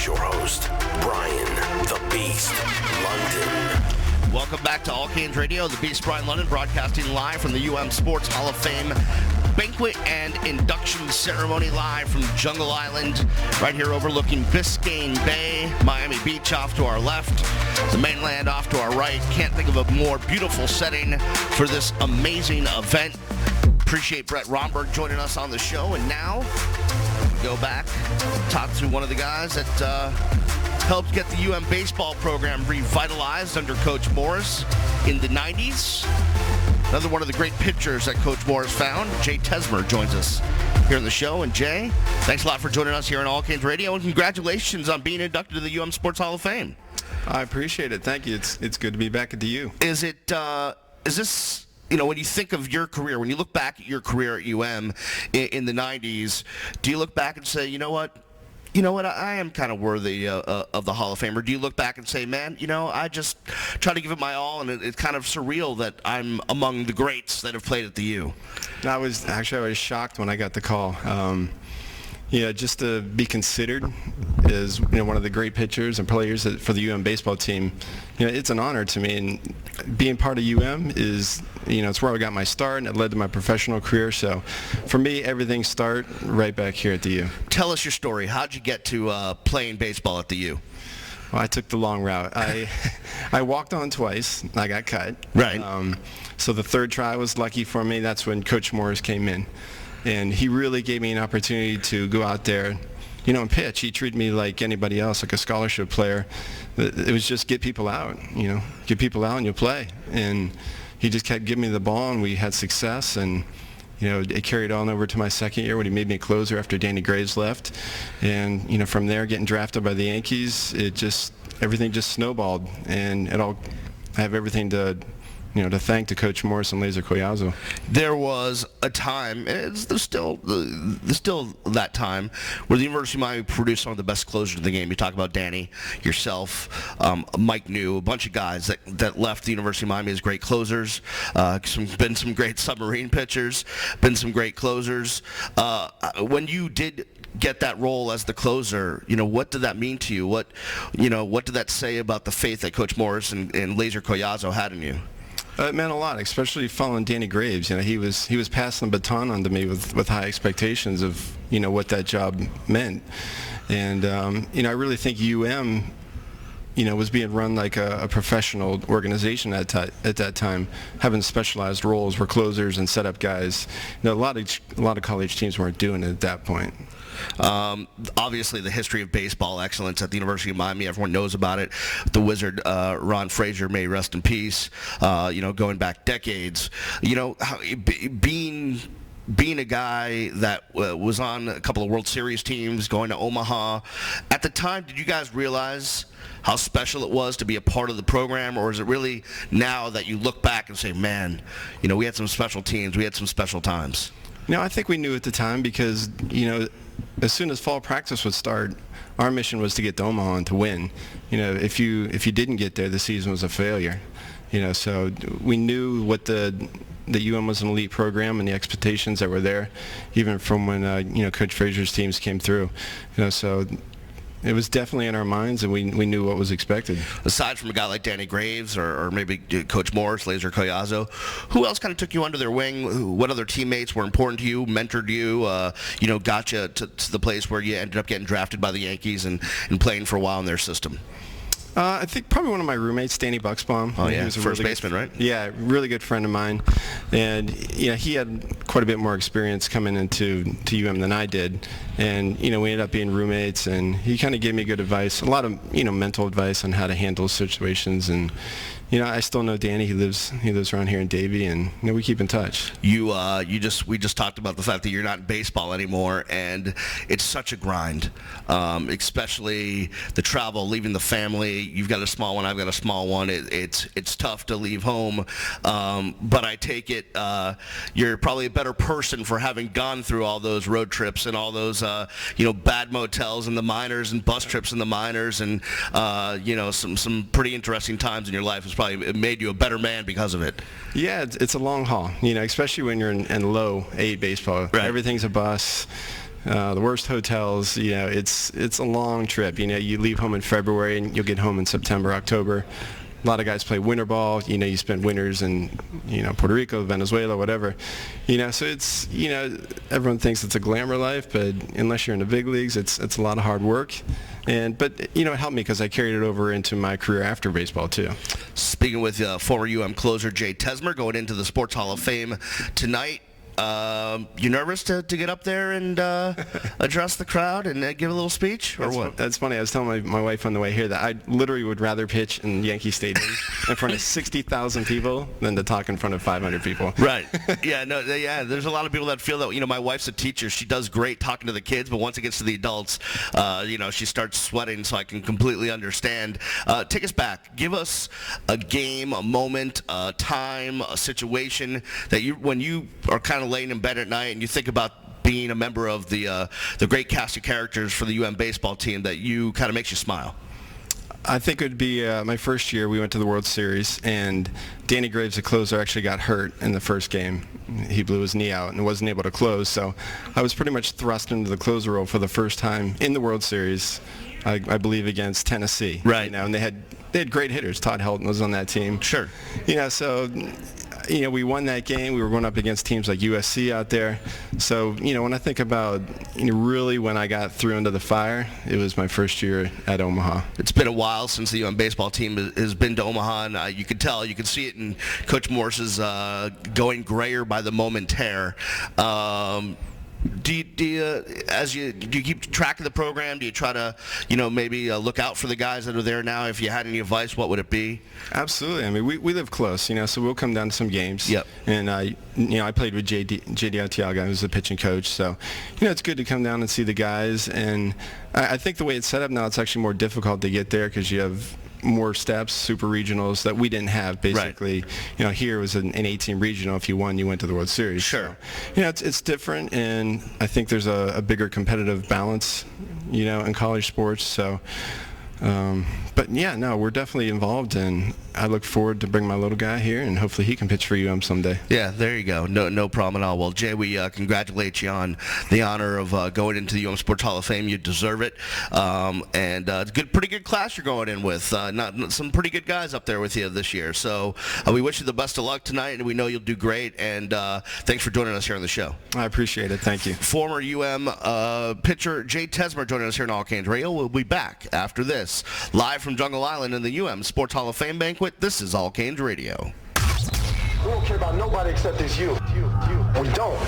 your host, Brian the Beast London. Welcome back to allCanes Radio, the Beast Brian London, broadcasting live from the Sports Hall of Fame banquet and induction ceremony live from Jungle Island, right here overlooking Biscayne Bay, Miami Beach off to our left, the mainland off to our right. Can't think of a more beautiful setting for this amazing event. Appreciate Brett Romberg joining us on the show, and now we go back, talk to one of the guys that helped get the baseball program revitalized under Coach Morris in the 90s. Another one of the great pitchers that Coach Morris found, Jay Tessmer, joins us here on the show. And Jay, thanks a lot for joining us here on allCanes Radio, and congratulations on being inducted to the Sports Hall of Fame. I appreciate it. Thank you. It's good to be back at the U. Is this, when you think of your career, when you look back at your career at UM in the 90s, do you look back and say, you know what, I am kind of worthy of the Hall of Fame? Or do you look back and say, man, I just try to give it my all, and it's kind of surreal that I'm among the greats that have played at the U? I was shocked when I got the call. Just to be considered as one of the great pitchers and players for the UM baseball team, it's an honor to me. And being part of UM is, it's where I got my start, and it led to my professional career. So for me, everything started right back here at the U. Tell us your story. How'd you get to playing baseball at the U? Well, I took the long route. I walked on twice. I got cut. Right. So the third try was lucky for me. That's when Coach Morris came in. And he really gave me an opportunity to go out there, and pitch. He treated me like anybody else, like a scholarship player. It was just get people out, get people out and you'll play. And he just kept giving me the ball, and we had success. And, it carried on over to my second year when he made me a closer after Danny Graves left. And, from there, getting drafted by the Yankees, everything just snowballed. And I have everything to thank to Coach Morris and Laser Collazo. There was a time, and there's still that time, where the University of Miami produced some of the best closers in the game. You talk about Danny, yourself, Mike New, a bunch of guys that left the University of Miami as great closers. Been some great submarine pitchers, been some great closers. When you did get that role as the closer, what did that mean to you? What did that say about the faith that Coach Morris and Laser Collazo had in you? It meant a lot, especially following Danny Graves. He was passing the baton on to me with high expectations of what that job meant, and I really think UM was being run like a professional organization at that time, having specialized roles where closers and setup guys. A lot of college teams weren't doing it at that point. Obviously, the history of baseball excellence at the University of Miami, everyone knows about it. The Wizard, Ron Frazier, may rest in peace. Going back decades. Being a guy that was on a couple of World Series teams, going to Omaha, at the time, did you guys realize how special it was to be a part of the program, or is it really now that you look back and say, man, we had some special teams, we had some special times? I think we knew at the time because, as soon as fall practice would start, our mission was to get to Omaha and to win. If you didn't get there, the season was a failure. So we knew what the UM was an elite program and the expectations that were there, even from when Coach Frazier's teams came through. So it was definitely in our minds, and we knew what was expected. Aside from a guy like Danny Graves or maybe Coach Morris, Laser Collazo, who else kind of took you under their wing? What other teammates were important to you, mentored you, got you to the place where you ended up getting drafted by the Yankees and playing for a while in their system? I think probably one of my roommates, Danny Bucksbaum. Oh, yeah, he was a first really baseman, right? Yeah, really good friend of mine. And, he had quite a bit more experience coming into UM than I did. And, we ended up being roommates, and he kind of gave me good advice, a lot of, mental advice on how to handle situations. And, I still know Danny. He lives around here in Davie, and we keep in touch. We just talked about the fact that you're not in baseball anymore, and it's such a grind, especially the travel, leaving the family. You've got a small one, I've got a small one. It's tough to leave home, but I take it you're probably a better person for having gone through all those road trips and all those bad motels in the minors and bus trips in the minors, and some pretty interesting times in your life. It's probably made you a better man because of it. Yeah, it's a long haul, especially when you're in low A baseball. Right. Everything's a bus. the worst hotels. It's a long trip. You leave home in February and you'll get home in September, October. A lot of guys play winter ball. You spend winters in, Puerto Rico, Venezuela, whatever. So it's, everyone thinks it's a glamour life, but unless you're in the big leagues, it's a lot of hard work. But it helped me because I carried it over into my career after baseball too. Speaking with former closer Jay Tessmer, going into the Sports Hall of Fame tonight. You nervous to get up there and address the crowd and give a little speech, or what? That's funny. I was telling my wife on the way here that I literally would rather pitch in Yankee Stadium in front of 60,000 people than to talk in front of 500 people. Right. Yeah. No. Yeah. There's a lot of people that feel that. My wife's a teacher. She does great talking to the kids, but once it gets to the adults, she starts sweating. So I can completely understand. Take us back. Give us a game, a moment, a time, a situation that when you are kind of laying in bed at night and you think about being a member of the great cast of characters for the baseball team that you kind of makes you smile. I think it would be my first year. We went to the World Series, and Danny Graves, the closer, actually got hurt in the first game. He blew his knee out and wasn't able to close, so I was pretty much thrust into the closer role for the first time in the World Series, I believe against Tennessee. Right. And they had great hitters. Todd Helton was on that team. Sure. So we won that game. We were going up against teams like USC out there. So, when I think about really when I got through into the fire, it was my first year at Omaha. It's been a while since the baseball team has been to Omaha, and you can see it in Coach Morse's going grayer by the moment hair. Do you keep track of the program? Do you try to, maybe look out for the guys that are there now? If you had any advice, what would it be? Absolutely. I mean, we live close, so we'll come down to some games. Yep. And, I played with JD allCanes, who's the pitching coach. So, it's good to come down and see the guys. And I think the way it's set up now, it's actually more difficult to get there because you have more steps, super regionals that we didn't have basically. Right. Here was an 18 regional. If you won, you went to the World Series. Sure. So, it's different, and I think there's a bigger competitive balance, in college sports. So, but yeah, no, we're definitely involved, and I look forward to bring my little guy here, and hopefully he can pitch for someday. Yeah, there you go. No problem at all. Well, Jay, we congratulate you on the honor of going into the Sports Hall of Fame. You deserve it, and it's pretty good class you're going in with. Some pretty good guys up there with you this year. So we wish you the best of luck tonight, and we know you'll do great. And thanks for joining us here on the show. I appreciate it. Thank you. Former pitcher Jay Tessmer joining us here on allCanes Radio. We'll be back after this. Live from Jungle Island in the Sports Hall of Fame banquet, this is allCanes Radio. We don't care about nobody except it's you. We don't.